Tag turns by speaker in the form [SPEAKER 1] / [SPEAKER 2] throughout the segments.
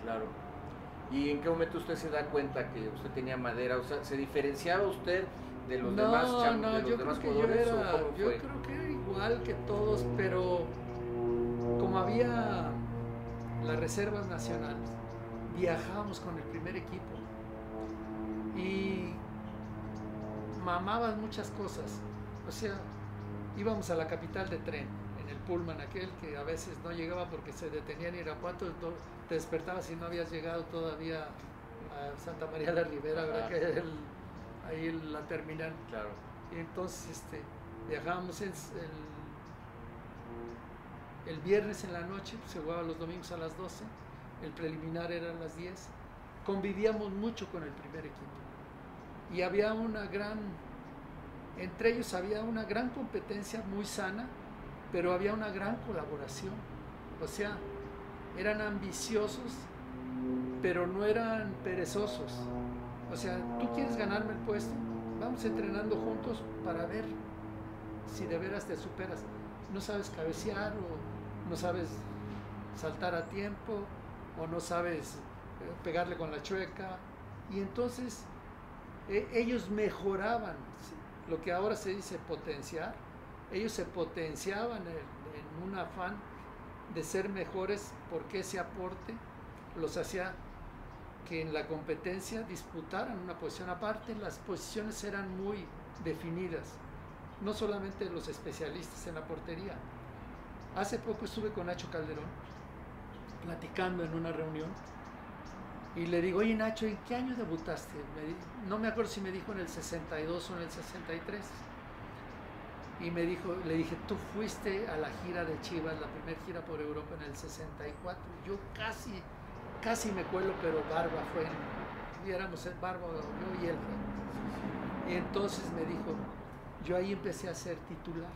[SPEAKER 1] Claro. ¿Y en qué momento usted se da cuenta que usted tenía madera? O sea, ¿se diferenciaba usted de los demás
[SPEAKER 2] No,
[SPEAKER 1] de los
[SPEAKER 2] yo
[SPEAKER 1] demás
[SPEAKER 2] creo que
[SPEAKER 1] jugadores o cómo
[SPEAKER 2] yo
[SPEAKER 1] fue?
[SPEAKER 2] creo que era igual que todos, pero como había las reservas nacionales, viajábamos con el primer equipo y mamaban muchas cosas. O sea, íbamos a la capital de tren, en el Pullman aquel que a veces no llegaba porque se detenía en Irapuato, te despertabas y no habías llegado todavía a Santa María la Ribera, ¿verdad?
[SPEAKER 1] Ajá.
[SPEAKER 2] Que es ahí la terminal.
[SPEAKER 1] Claro.
[SPEAKER 2] Y entonces viajábamos el viernes en la noche, se jugaba los domingos a las 12, el preliminar era a las 10. Convivíamos mucho con el primer equipo. Y había entre ellos había una gran competencia muy sana, pero había una gran colaboración. O sea, eran ambiciosos, pero no eran perezosos. O sea, tú quieres ganarme el puesto, vamos entrenando juntos para ver si de veras te superas. No sabes cabecear o no sabes saltar a tiempo o no sabes pegarle con la chueca. Y entonces ellos mejoraban lo que ahora se dice potenciar. Ellos se potenciaban en un afán de ser mejores porque ese aporte los hacía que en la competencia disputaran una posición. Aparte, las posiciones eran muy definidas, no solamente los especialistas en la portería. Hace poco estuve con Nacho Calderón platicando en una reunión y le digo, oye Nacho, ¿en qué año debutaste? No me acuerdo si me dijo en el 62 o en el 63. Y le dije, tú fuiste a la gira de Chivas, la primera gira por Europa en el 64. Yo casi me cuelo, pero Barba fue, y éramos el Barba, yo y él fue. Y entonces me dijo, yo ahí empecé a ser titular.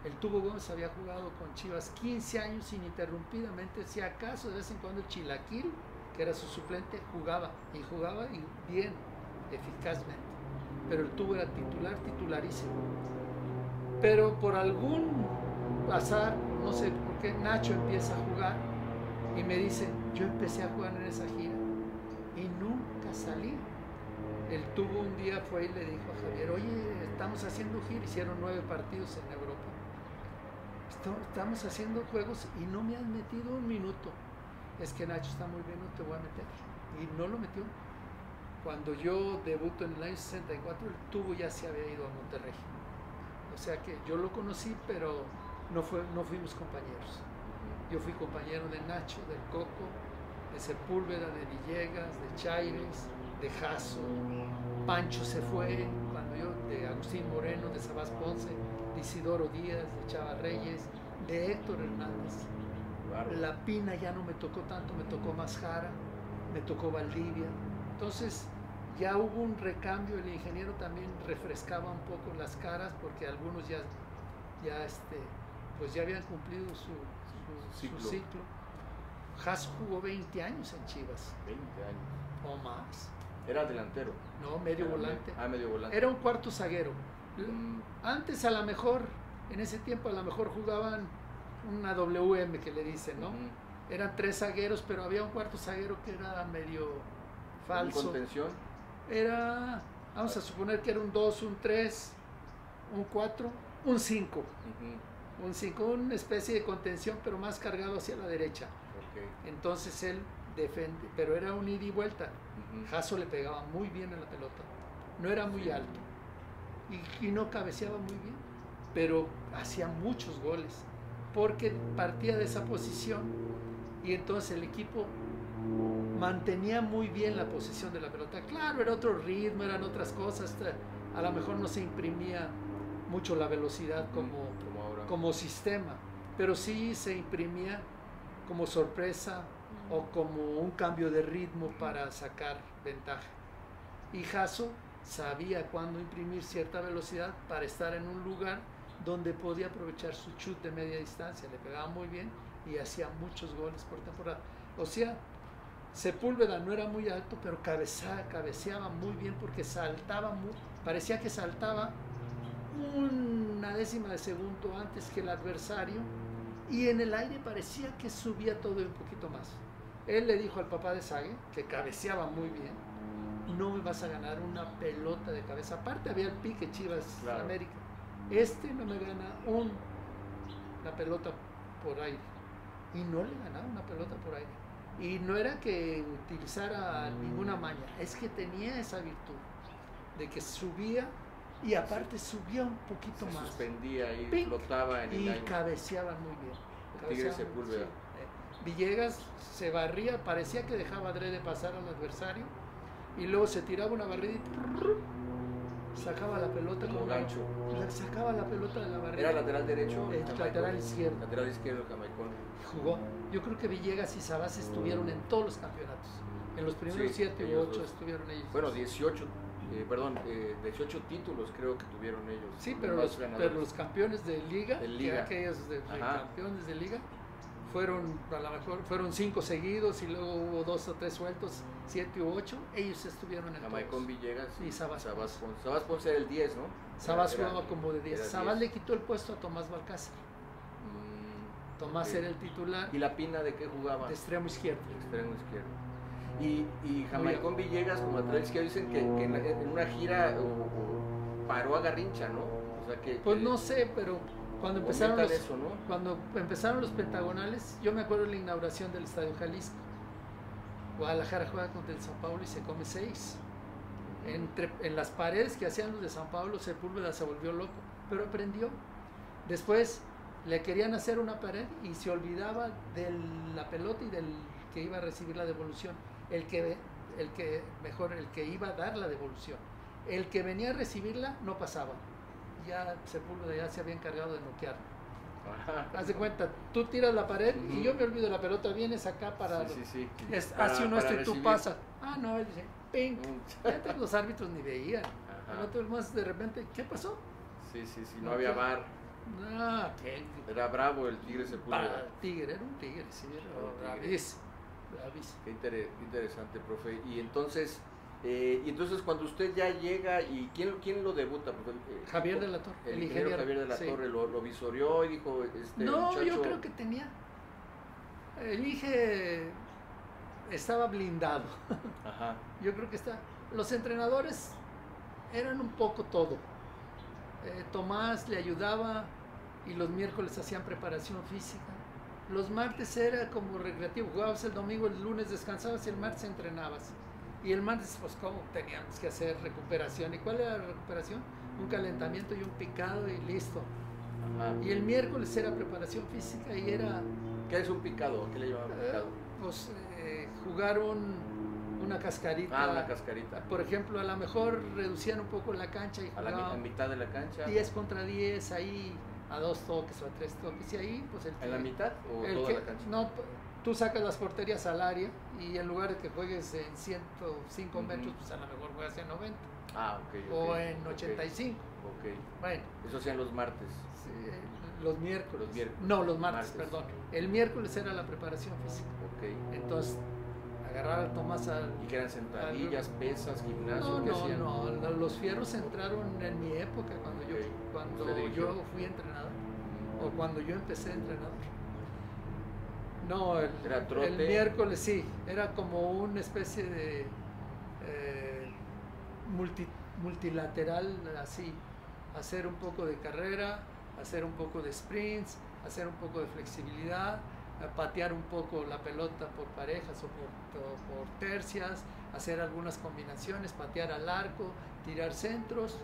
[SPEAKER 2] El Tubo Gómez había jugado con Chivas 15 años ininterrumpidamente, si acaso de vez en cuando el Chilaquil, que era su suplente, jugaba y bien, eficazmente. Pero el Tubo era titularísimo. Pero por algún azar, no sé por qué, Nacho empieza a jugar y me dice, yo empecé a jugar en esa gira y nunca salí. El Tubo un día fue y le dijo a Javier, oye, estamos haciendo gira, hicieron 9 partidos en Europa. Estamos haciendo juegos y no me han metido un minuto. Es que Nacho está muy bien, no te voy a meter. Y no lo metió. Cuando yo debuto en el año 64, el Tubo ya se había ido a Monterrey. O sea que yo lo conocí, pero no fuimos compañeros. Yo fui compañero de Nacho, del Coco, de Sepúlveda, de Villegas, de Chaires, de Jasso. Pancho se fue, de Agustín Moreno, de Sabás Ponce, de Isidoro Díaz, de Chava Reyes, de Héctor Hernández. La Pina ya no me tocó tanto, me tocó más Jara, me tocó Valdivia. Entonces ya hubo un recambio, el ingeniero también refrescaba un poco las caras porque algunos pues ya habían cumplido su ciclo. Haas jugó 20 años en Chivas.
[SPEAKER 1] 20 años.
[SPEAKER 2] O más.
[SPEAKER 1] ¿Era delantero?
[SPEAKER 2] No, medio volante.
[SPEAKER 1] Medio volante.
[SPEAKER 2] Era un cuarto zaguero. Antes a lo mejor, en ese tiempo a lo mejor jugaban una WM que le dicen, ¿no? Eran 3 zagueros, pero había un cuarto zaguero que era medio falso.
[SPEAKER 1] ¿Un contención?
[SPEAKER 2] Era, vamos a suponer que era un 2, un 3, un 4, un 5. Un 5, una especie de contención, pero más cargado hacia la derecha.
[SPEAKER 1] Okay.
[SPEAKER 2] Entonces él defende, pero era un ida y vuelta. Jasso le pegaba muy bien a la pelota. No era muy alto y no cabeceaba muy bien, pero hacía muchos goles porque partía de esa posición y entonces el equipo mantenía muy bien la posesión de la pelota. Claro, era otro ritmo, eran otras cosas, a lo mejor no se imprimía mucho la velocidad como sistema, pero sí se imprimía como sorpresa o como un cambio de ritmo para sacar ventaja. Y Jasso sabía cuándo imprimir cierta velocidad para estar en un lugar donde podía aprovechar su chut de media distancia, le pegaba muy bien y hacía muchos goles por temporada. O sea, Sepúlveda no era muy alto, pero cabeceaba muy bien porque parecía que saltaba una décima de segundo antes que el adversario y en el aire parecía que subía todo un poquito más. Él le dijo al papá de Sague, que cabeceaba muy bien, no me vas a ganar una pelota de cabeza. Aparte había el pique Chivas
[SPEAKER 1] Claro.
[SPEAKER 2] América. No me gana la pelota por aire. Y no le ganaba una pelota por aire. Y no era que utilizara ninguna maña, es que tenía esa virtud de que subía y aparte subía un poquito
[SPEAKER 1] Se
[SPEAKER 2] más.
[SPEAKER 1] suspendía y
[SPEAKER 2] ¡Pic!
[SPEAKER 1] flotaba en el
[SPEAKER 2] Y
[SPEAKER 1] aire.
[SPEAKER 2] cabeceaba muy bien.
[SPEAKER 1] El Tigre
[SPEAKER 2] Cabeceaba muy-
[SPEAKER 1] Sepúlveda.
[SPEAKER 2] Villegas se barría, parecía que dejaba adrede pasar al adversario y luego se tiraba una barrida y sacaba la pelota
[SPEAKER 1] Como
[SPEAKER 2] con
[SPEAKER 1] gancho.
[SPEAKER 2] sacaba la pelota de la barrida.
[SPEAKER 1] ¿Era lateral derecho? Jamaicón.
[SPEAKER 2] Lateral izquierdo.
[SPEAKER 1] Lateral izquierdo, Jamaicón.
[SPEAKER 2] Jugó. Yo creo que Villegas y Sabás estuvieron en todos los campeonatos. En los primeros
[SPEAKER 1] Sí,
[SPEAKER 2] 7 u
[SPEAKER 1] ellos
[SPEAKER 2] 8
[SPEAKER 1] dos.
[SPEAKER 2] estuvieron ellos.
[SPEAKER 1] Bueno, 18 títulos creo que tuvieron ellos.
[SPEAKER 2] Sí, pero
[SPEAKER 1] Más
[SPEAKER 2] los
[SPEAKER 1] ganadores.
[SPEAKER 2] campeones de liga,
[SPEAKER 1] De liga.
[SPEAKER 2] aquellos de
[SPEAKER 1] Ajá.
[SPEAKER 2] campeones de liga, fueron, a lo mejor, fueron 5 seguidos y luego hubo 2 o 3 sueltos, 7 u 8, ellos estuvieron en
[SPEAKER 1] Jamaicón,
[SPEAKER 2] todos.
[SPEAKER 1] Villegas
[SPEAKER 2] Y Sabás
[SPEAKER 1] Ponce. Sabás Ponce era el 10, ¿no?
[SPEAKER 2] Sabás
[SPEAKER 1] Era-
[SPEAKER 2] jugaba como de 10.
[SPEAKER 1] era
[SPEAKER 2] Sabás
[SPEAKER 1] 10.
[SPEAKER 2] le quitó el puesto a Tomás Balcázar. Tomás
[SPEAKER 1] ok.
[SPEAKER 2] era el titular
[SPEAKER 1] ¿Y la Pina de qué jugaba?
[SPEAKER 2] de extremo izquierdo.
[SPEAKER 1] Extremo izquierdo. Y Jamaicón Villegas como lateral izquierdo dicen que en una gira paró a Garrincha, ¿no? O sea que...
[SPEAKER 2] Pues no sé, pero cuando empezaron
[SPEAKER 1] comentan
[SPEAKER 2] los,
[SPEAKER 1] eso, ¿no?
[SPEAKER 2] cuando empezaron los pentagonales, yo me acuerdo de la inauguración del Estadio Jalisco. Guadalajara juega contra el San Paulo y se come 6. En las paredes que hacían los de San Pablo, Sepúlveda se volvió loco, pero aprendió. Después le querían hacer una pared y se olvidaba de la pelota y del que iba a recibir la devolución. El que iba a dar la devolución. El que venía a recibirla no pasaba. Ya Sepúlveda ya se había encargado de noquear.
[SPEAKER 1] Ajá.
[SPEAKER 2] Haz de cuenta, tú tiras la pared y
[SPEAKER 1] Ujú.
[SPEAKER 2] yo me olvido de la pelota, vienes acá para...
[SPEAKER 1] Sí.
[SPEAKER 2] Hace uno esto y tú
[SPEAKER 1] recibir.
[SPEAKER 2] pasas. Ah, no, él dice, ping.
[SPEAKER 1] Mm.
[SPEAKER 2] Ya todos los árbitros ni veían.
[SPEAKER 1] Ajá.
[SPEAKER 2] El otro más de repente, ¿qué pasó?
[SPEAKER 1] Sí, no había VAR.
[SPEAKER 2] No, ¿qué?
[SPEAKER 1] Era bravo el Tigre Sepúlveda.
[SPEAKER 2] Tigre, era un tigre, sí,
[SPEAKER 1] Era
[SPEAKER 2] era
[SPEAKER 1] un tigre.
[SPEAKER 2] bravísimo, bravísimo.
[SPEAKER 1] Qué interesante, profe. Y entonces cuando usted ya llega, ¿y quién lo debuta? Profe?
[SPEAKER 2] Javier de la Torre,
[SPEAKER 1] El ingeniero Javier de la
[SPEAKER 2] sí.
[SPEAKER 1] Torre lo visorió y dijo,
[SPEAKER 2] No,
[SPEAKER 1] muchacho...
[SPEAKER 2] yo creo que tenía. El IGE estaba blindado.
[SPEAKER 1] Ajá.
[SPEAKER 2] Yo creo que está. Los entrenadores eran un poco todo. Tomás le ayudaba y los miércoles hacían preparación física. Los martes era como recreativo, jugabas el domingo, el lunes descansabas y el martes entrenabas. Y el martes, pues, ¿cómo teníamos que hacer recuperación? ¿Y cuál era la recuperación? Un calentamiento y un picado y listo.
[SPEAKER 1] Ajá.
[SPEAKER 2] Y el miércoles era preparación física y era,
[SPEAKER 1] ¿Qué es un picado? ¿Qué le llaman picado?
[SPEAKER 2] pues, jugar una cascarita.
[SPEAKER 1] Ah, la cascarita.
[SPEAKER 2] Por ejemplo, a lo mejor reducían un poco la cancha y
[SPEAKER 1] A la
[SPEAKER 2] jugaban
[SPEAKER 1] mitad de la cancha.
[SPEAKER 2] 10 contra 10 ahí a 2 toques o a 3 toques y ahí pues
[SPEAKER 1] ¿En la mitad o
[SPEAKER 2] el
[SPEAKER 1] toda
[SPEAKER 2] que-
[SPEAKER 1] la cancha?
[SPEAKER 2] no, tú sacas las porterías al área y en lugar de que juegues en 105
[SPEAKER 1] Ujú.
[SPEAKER 2] metros, pues a lo mejor juegas en 90
[SPEAKER 1] Ah, ok.
[SPEAKER 2] o en 85.
[SPEAKER 1] Ok.
[SPEAKER 2] Bueno,
[SPEAKER 1] Eso hacían los martes.
[SPEAKER 2] sí, los miércoles.
[SPEAKER 1] Los miércoles.
[SPEAKER 2] No, los martes,
[SPEAKER 1] Martes.
[SPEAKER 2] perdón. El miércoles era la preparación física.
[SPEAKER 1] Ok.
[SPEAKER 2] Entonces, agarrar a Tomás al...
[SPEAKER 1] ¿Y que eran sentadillas, pesas, gimnasio?
[SPEAKER 2] No,
[SPEAKER 1] ¿Qué hacían?
[SPEAKER 2] no, los fierros entraron en mi época cuando
[SPEAKER 1] Ok.
[SPEAKER 2] cuando
[SPEAKER 1] Usted dirigió.
[SPEAKER 2] yo fui entrenador o cuando yo empecé entrenador. No,
[SPEAKER 1] Era trote.
[SPEAKER 2] el miércoles sí, era como una especie de multilateral así, hacer un poco de carrera, hacer un poco de sprints, hacer un poco de flexibilidad, patear un poco la pelota por parejas o por tercias, hacer algunas combinaciones, patear al arco, tirar centros,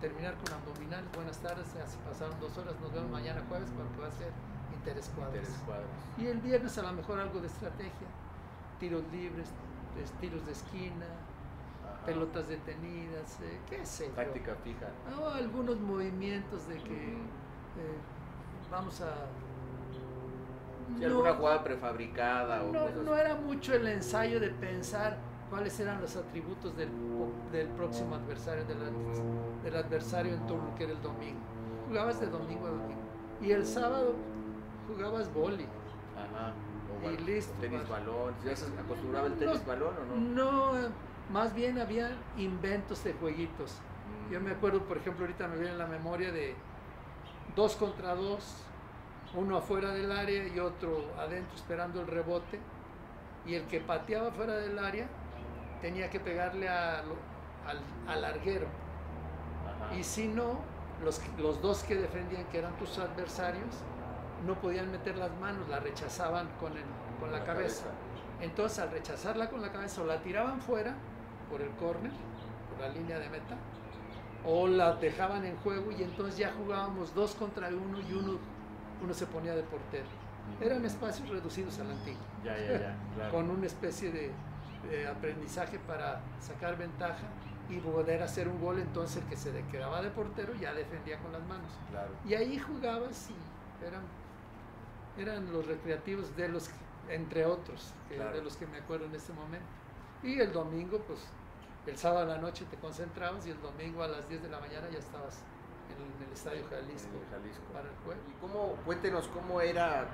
[SPEAKER 2] terminar con abdominales. Buenas tardes, ya se pasaron 2 horas, nos vemos mañana jueves porque va a ser interescuadras.
[SPEAKER 1] Interescuadras.
[SPEAKER 2] Y el viernes a lo mejor algo de estrategia, tiros libres, tiros de esquina,
[SPEAKER 1] Ajá.
[SPEAKER 2] pelotas detenidas, qué sé yo.
[SPEAKER 1] Táctica fija.
[SPEAKER 2] No, algunos movimientos de que vamos a...
[SPEAKER 1] Sí, alguna jugada prefabricada o cosas.
[SPEAKER 2] no era mucho el ensayo de pensar cuáles eran los atributos del próximo adversario, del adversario en turno, que era el domingo. Jugabas de domingo a domingo. Y el sábado jugabas vóley.
[SPEAKER 1] Ajá. O
[SPEAKER 2] Y
[SPEAKER 1] bueno,
[SPEAKER 2] listo,
[SPEAKER 1] tenis
[SPEAKER 2] pues.
[SPEAKER 1] balón. ¿Ya se acostumbraba el tenis balón o no?
[SPEAKER 2] No, más bien había inventos de jueguitos. Yo me acuerdo, por ejemplo, ahorita me viene en la memoria de 2 contra 2, uno afuera del área y otro adentro esperando el rebote. y el que pateaba fuera del área tenía que pegarle al larguero.
[SPEAKER 1] Ajá.
[SPEAKER 2] Y si no, los dos que defendían, que eran tus adversarios, no podían meter las manos, la rechazaban con la cabeza. Entonces, al rechazarla con la cabeza, o la tiraban fuera por el córner, por la línea de meta, o la dejaban en juego, y entonces ya jugábamos 2 contra 1 y uno se ponía de portero. Eran espacios reducidos a la antigua,
[SPEAKER 1] Claro.
[SPEAKER 2] con una especie de aprendizaje para sacar ventaja y poder hacer un gol. Entonces el que se quedaba de portero ya defendía con las manos.
[SPEAKER 1] Claro.
[SPEAKER 2] Y ahí jugabas, y eran los recreativos de los, entre otros,
[SPEAKER 1] Claro.
[SPEAKER 2] de los que me acuerdo en este momento. Y el domingo, pues el sábado a la noche te concentrabas, y el domingo a las 10 de la mañana ya estabas en el Estadio Jalisco, para el juego.
[SPEAKER 1] Y cuéntenos cómo era,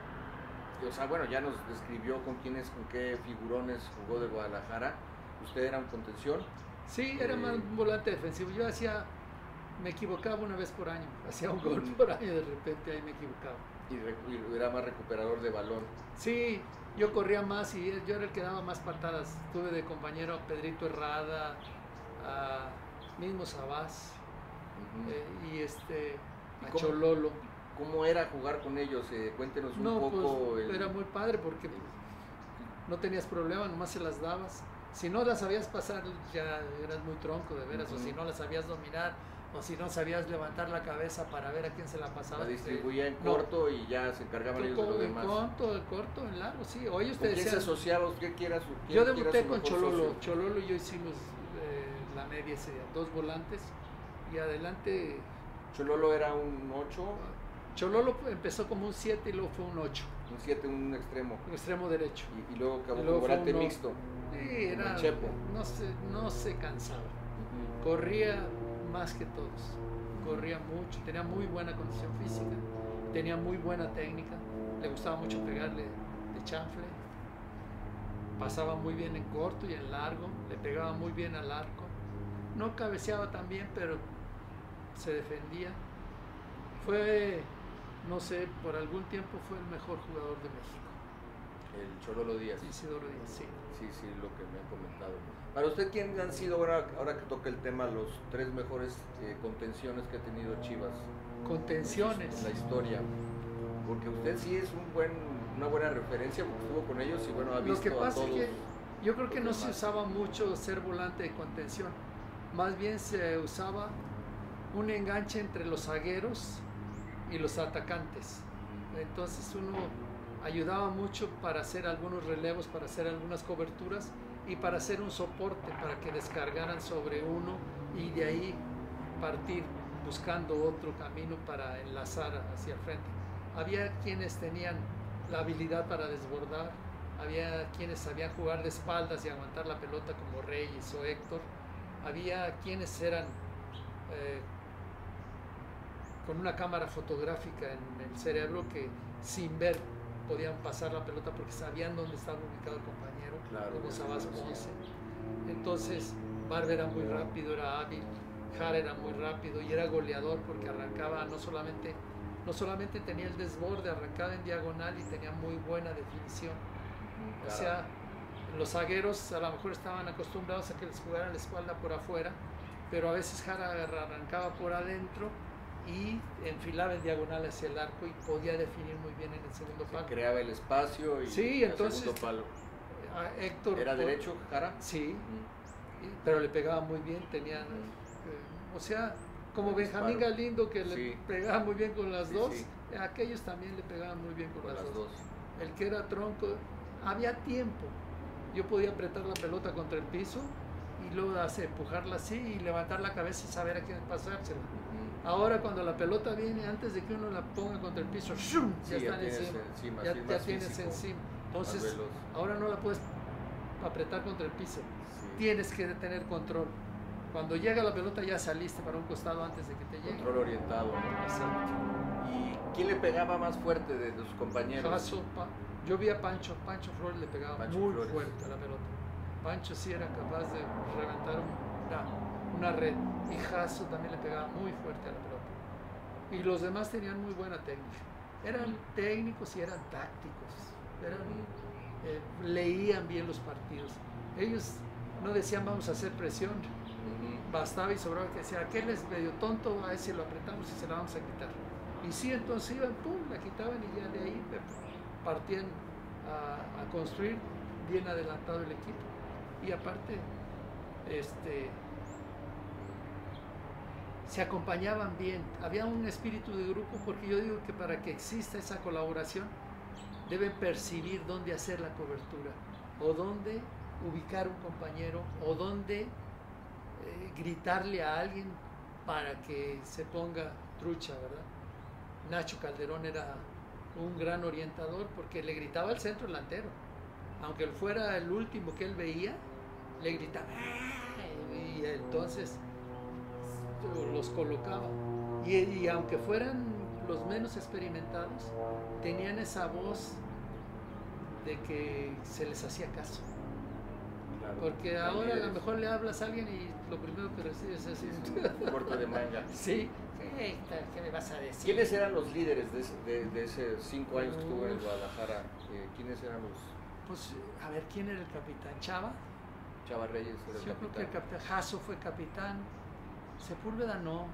[SPEAKER 1] o sea, bueno, ya nos describió con qué figurones jugó de Guadalajara. ¿Usted era un contención?
[SPEAKER 2] Sí, era más un volante defensivo. Yo me equivocaba una vez por año, hacía un gol por año, de repente ahí me equivocaba.
[SPEAKER 1] Y era más recuperador de balón.
[SPEAKER 2] Sí, yo corría más y yo era el que daba más patadas. Tuve de compañero a Pedrito Herrada, a mismo Sabás, y a
[SPEAKER 1] cómo,
[SPEAKER 2] Chololo.
[SPEAKER 1] ¿Cómo era jugar con ellos? Cuéntenos un poco.
[SPEAKER 2] Pues, era muy padre porque no tenías problema, nomás se las dabas. Si no las sabías pasar, ya eras muy tronco, de veras. O si no las sabías dominar, o si no sabías levantar la cabeza para ver a quién se la pasaba.
[SPEAKER 1] La distribuía en corto y ya se encargaban ellos de lo demás.
[SPEAKER 2] En corto, en largo, sí. O ellos te
[SPEAKER 1] decían. ¿Quién se asociaba?
[SPEAKER 2] Yo debuté con Chololo. Chololo y yo hicimos la media, 2 volantes, y adelante.
[SPEAKER 1] Chololo era un 8.
[SPEAKER 2] Chololo empezó como un 7 y luego fue un 8.
[SPEAKER 1] Un 7, un extremo.
[SPEAKER 2] Un extremo derecho.
[SPEAKER 1] Y luego acabó como volante mixto.
[SPEAKER 2] Sí, era.
[SPEAKER 1] Chepo.
[SPEAKER 2] No se cansaba. Corría más que todos. Corría mucho. Tenía muy buena condición física. Tenía muy buena técnica. Le gustaba mucho pegarle de chanfle. Pasaba muy bien en corto y en largo. Le pegaba muy bien al arco. No cabeceaba tan bien, pero se defendía. No sé, por algún tiempo fue el mejor jugador de México.
[SPEAKER 1] El Chololo Díaz.
[SPEAKER 2] Isidoro Díaz, sí.
[SPEAKER 1] Sí, lo que me han comentado. Para usted, ¿quién han sido, ahora que toca el tema, los 3 mejores contenciones que ha tenido Chivas?
[SPEAKER 2] Contenciones.
[SPEAKER 1] En la historia. Porque usted sí es una buena referencia, porque estuvo con ellos y bueno, ha visto.
[SPEAKER 2] Lo que pasa
[SPEAKER 1] a todos.
[SPEAKER 2] es que yo creo que no se usaba mucho ser volante de contención. Más bien se usaba un enganche entre los zagueros y los atacantes. Entonces uno ayudaba mucho para hacer algunos relevos, para hacer algunas coberturas y para hacer un soporte para que descargaran sobre uno y de ahí partir buscando otro camino para enlazar hacia el frente. Había quienes tenían la habilidad para desbordar, había quienes sabían jugar de espaldas y aguantar la pelota como Reyes o Héctor, había quienes eran con una cámara fotográfica en el cerebro que sin ver podían pasar la pelota porque sabían dónde estaba ubicado el compañero, como Sabás Ponce. Entonces Barber era muy rápido, era hábil, Jara era muy rápido y era goleador porque arrancaba, no solamente tenía el desborde, arrancaba en diagonal y tenía muy buena definición. O sea, los zagueros a lo mejor estaban acostumbrados a que les jugaran la espalda por afuera, pero a veces Jara arrancaba por adentro y enfilaba en diagonal hacia el arco y podía definir muy bien en el segundo palo.
[SPEAKER 1] Creaba el espacio y el segundo palo.
[SPEAKER 2] Héctor,
[SPEAKER 1] ¿era derecho, Jara?
[SPEAKER 2] Sí, pero le pegaba muy bien, tenía, o sea, como Benjamín Galindo que le pegaba muy bien con las dos, aquellos también le pegaban muy bien con las dos. El que era tronco, había tiempo, yo podía apretar la pelota contra el piso y luego empujarla así y levantar la cabeza y saber a quién pasársela. Ahora cuando la pelota viene, antes de que uno la ponga contra el piso, ¡shum!, ya están encima, ya tienes encima. Entonces, ahora no la puedes apretar contra el piso, tienes que tener control. Cuando llega la pelota ya saliste para un costado antes de que te llegue.
[SPEAKER 1] Control orientado.
[SPEAKER 2] Exacto.
[SPEAKER 1] ¿Y quién le pegaba más fuerte de sus compañeros?
[SPEAKER 2] Yo vi a Pancho Flores le pegaba muy fuerte a la pelota. Pancho sí era capaz de reventar una red, y Jasso también le pegaba muy fuerte a la pelota. Y los demás tenían muy buena técnica. Eran técnicos y eran tácticos. leían bien los partidos. Ellos no decían vamos a hacer presión, bastaba y sobraba que decía aquel es medio tonto, a ese lo apretamos y se la vamos a quitar. Y sí, entonces iban, pum, la quitaban y ya de ahí partían a construir bien adelantado el equipo. Y aparte, se acompañaban bien, había un espíritu de grupo, porque yo digo que para que exista esa colaboración deben percibir dónde hacer la cobertura, o dónde ubicar un compañero, o dónde gritarle a alguien para que se ponga trucha, ¿verdad? Nacho Calderón era un gran orientador porque le gritaba al centro delantero, aunque él fuera el último que él veía, le gritaba y entonces los colocaba y aunque fueran los menos experimentados, tenían esa voz de que se les hacía caso. Claro, porque ahora a lo mejor le hablas a alguien y lo primero que recibes es
[SPEAKER 1] un corto de manga.
[SPEAKER 2] Sí. ¿Qué me vas a decir?
[SPEAKER 1] ¿Quiénes eran los líderes de esos 5 años que estuvo en Guadalajara? ¿Quiénes eran los...?
[SPEAKER 2] Pues, a ver, ¿quién era el capitán? ¿Chava?
[SPEAKER 1] Chava Reyes era el capitán.
[SPEAKER 2] Yo creo que el capitán Jasso fue capitán. Sepúlveda no.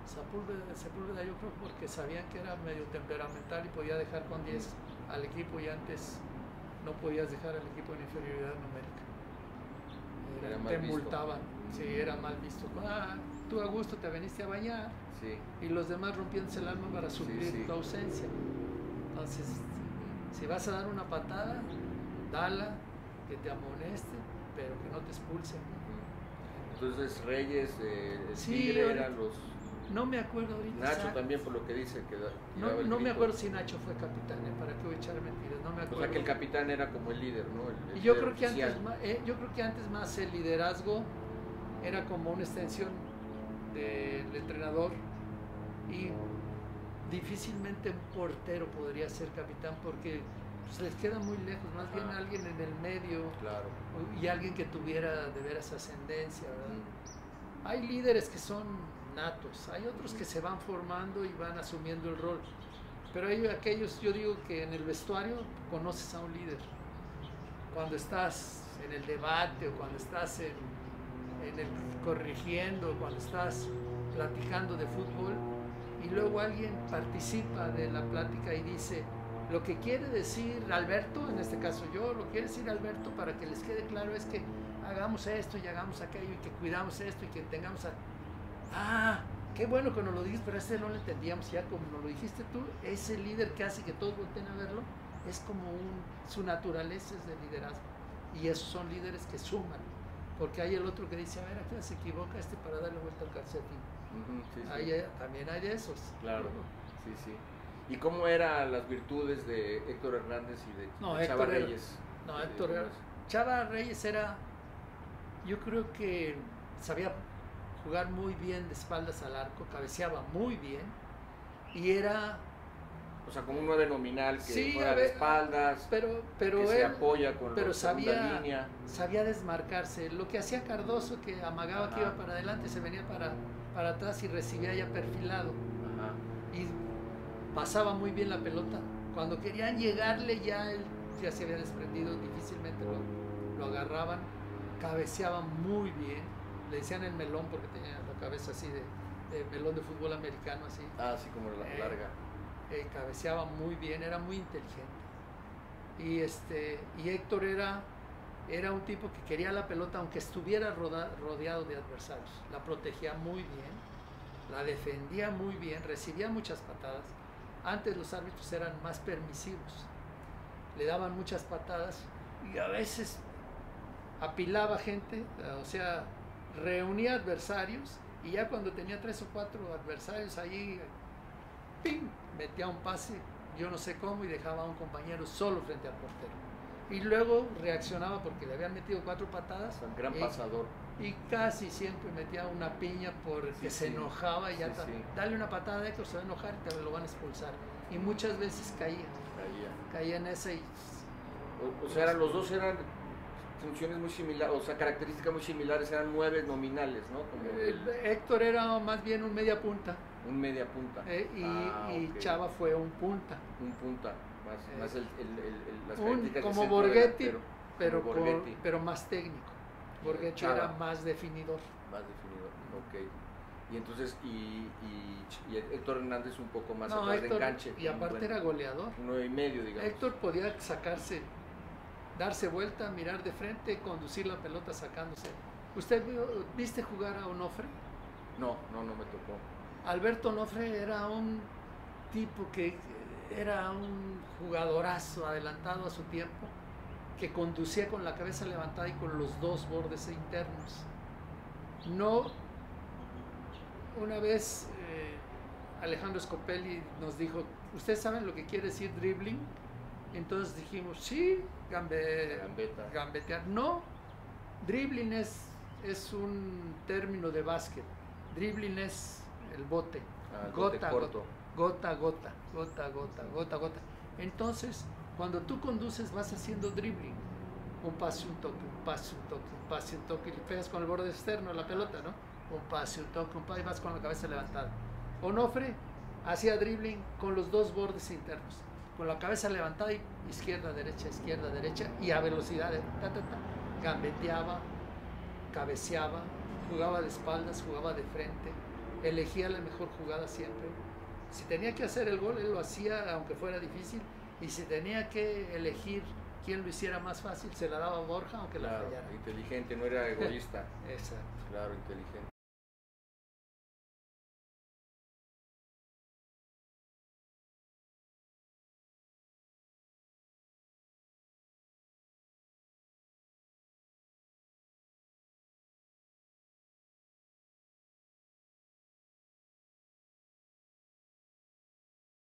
[SPEAKER 2] Sepúlveda yo creo porque sabían que era medio temperamental y podía dejar con 10 al equipo, y antes no podías dejar al equipo en inferioridad numérica. Te multaban. Sí, era mal visto. Tú a gusto te veniste a bañar. Sí. Y los demás rompiéndose el alma para suplir tu ausencia. Entonces, si vas a dar una patada, dala, que te amoneste, pero que no te expulsen.
[SPEAKER 1] Entonces Reyes, Tigre eran los...
[SPEAKER 2] No me acuerdo ahorita.
[SPEAKER 1] Nacho exacto. También, por lo que dice.
[SPEAKER 2] No me acuerdo si Nacho fue capitán, ¿para qué voy a echar mentiras? No me acuerdo.
[SPEAKER 1] O sea que el capitán era como el líder, ¿no? El
[SPEAKER 2] yo creo que antes más el liderazgo era como una extensión del entrenador, y difícilmente un portero podría ser capitán porque pues, les queda muy lejos, más bien alguien en el medio,
[SPEAKER 1] claro.
[SPEAKER 2] Y alguien que tuviera de veras ascendencia, ¿verdad? Hay líderes que son natos, hay otros que se van formando y van asumiendo el rol, pero hay aquellos, yo digo que en el vestuario conoces a un líder, cuando estás en el debate o cuando estás en el corrigiendo, cuando estás platicando de fútbol y luego alguien participa de la plática y dice lo que quiere decir Alberto, en este caso yo, lo que quiere decir Alberto para que les quede claro es que hagamos esto y hagamos aquello y que cuidamos esto y que tengamos qué bueno que nos lo dices, pero a este no lo entendíamos, ya como nos lo dijiste tú, ese líder que hace que todos volteen a verlo, es como su naturaleza es de liderazgo, y esos son líderes que suman, porque hay el otro que dice, a ver, aquí se equivoca para darle vuelta al calcetín. También hay de esos.
[SPEAKER 1] Claro, sí. ¿Y cómo eran las virtudes de Héctor Hernández y de Chava Reyes?
[SPEAKER 2] Chava Reyes era, yo creo que sabía jugar muy bien de espaldas al arco, cabeceaba muy bien y era...
[SPEAKER 1] O sea, como un 9 nominal que juega de espaldas,
[SPEAKER 2] pero
[SPEAKER 1] que
[SPEAKER 2] él,
[SPEAKER 1] se apoya con
[SPEAKER 2] pero
[SPEAKER 1] la segunda línea.
[SPEAKER 2] Sabía desmarcarse. Lo que hacía Cardoso, que amagaba que iba para adelante, se venía para atrás y recibía ya perfilado. Y pasaba muy bien la pelota. Cuando querían llegarle ya él ya se había desprendido, difícilmente lo agarraban. Cabeceaba muy bien. Le decían el melón porque tenía la cabeza así de melón de fútbol americano así.
[SPEAKER 1] Así como la larga.
[SPEAKER 2] Cabeceaba muy bien, era muy inteligente. Y Héctor era un tipo que quería la pelota aunque estuviera rodeado de adversarios. La protegía muy bien, la defendía muy bien, recibía muchas patadas. Antes los árbitros eran más permisivos, le daban muchas patadas y a veces apilaba gente, o sea, reunía adversarios y ya cuando tenía 3 o 4 adversarios allí, ¡pim!, metía un pase, yo no sé cómo, y dejaba a un compañero solo frente al portero. Y luego reaccionaba porque le habían metido 4 patadas.
[SPEAKER 1] Un gran pasador.
[SPEAKER 2] Y casi siempre metía una piña porque se enojaba y dale una patada a Héctor, se va a enojar y te lo van a expulsar. Y muchas veces caía en esa y...
[SPEAKER 1] O sea, los dos eran funciones muy similares, o sea, características muy similares, eran 9 nominales, ¿no?
[SPEAKER 2] Héctor era más bien un media punta.
[SPEAKER 1] Un media punta.
[SPEAKER 2] Y
[SPEAKER 1] Ok.
[SPEAKER 2] Chava fue un punta.
[SPEAKER 1] Un punta, más las
[SPEAKER 2] Un,
[SPEAKER 1] características de
[SPEAKER 2] como
[SPEAKER 1] centro
[SPEAKER 2] Borghetti,
[SPEAKER 1] delantero,
[SPEAKER 2] pero,
[SPEAKER 1] como Borghetti,
[SPEAKER 2] pero más técnico. Borghetti
[SPEAKER 1] Chava.
[SPEAKER 2] era más definidor.
[SPEAKER 1] más definidor. Ok. Y entonces, y Héctor Hernández un poco más
[SPEAKER 2] No,
[SPEAKER 1] atrás de
[SPEAKER 2] Héctor,
[SPEAKER 1] enganche.
[SPEAKER 2] y aparte era goleador.
[SPEAKER 1] 9.5, digamos.
[SPEAKER 2] Héctor podía sacarse, darse vuelta, mirar de frente, conducir la pelota sacándose. ¿Usted viste jugar a Onofre?
[SPEAKER 1] No me tocó.
[SPEAKER 2] Alberto Onofre era un tipo que era un jugadorazo adelantado a su tiempo, que conducía con la cabeza levantada y con los dos bordes internos. No, una vez Alejandro Scopelli nos dijo, ¿ustedes saben lo que quiere decir dribbling? Entonces dijimos, sí,
[SPEAKER 1] Gambeta.
[SPEAKER 2] gambetear. No, dribbling es un término de básquet. Dribbling es el bote.
[SPEAKER 1] El bote corto.
[SPEAKER 2] Gota, gota, gota, gota, gota, gota. Entonces, cuando tú conduces vas haciendo dribbling. Un pase, un toque, un pase, un toque, un pase, un toque, y le pegas con el borde externo de la pelota, ¿no? Un pase, un toque, un pase, y vas con la cabeza levantada. Onofre hacía dribbling con los dos bordes internos, con la cabeza levantada y izquierda, derecha, y a velocidad, gambeteaba, cabeceaba, jugaba de espaldas, jugaba de frente, elegía la mejor jugada siempre. Si tenía que hacer el gol, él lo hacía aunque fuera difícil, y si tenía que elegir quién lo hiciera más fácil, se la daba a Borja aunque la fallara.
[SPEAKER 1] Inteligente, no era egoísta.
[SPEAKER 2] Exacto.
[SPEAKER 1] Claro, inteligente.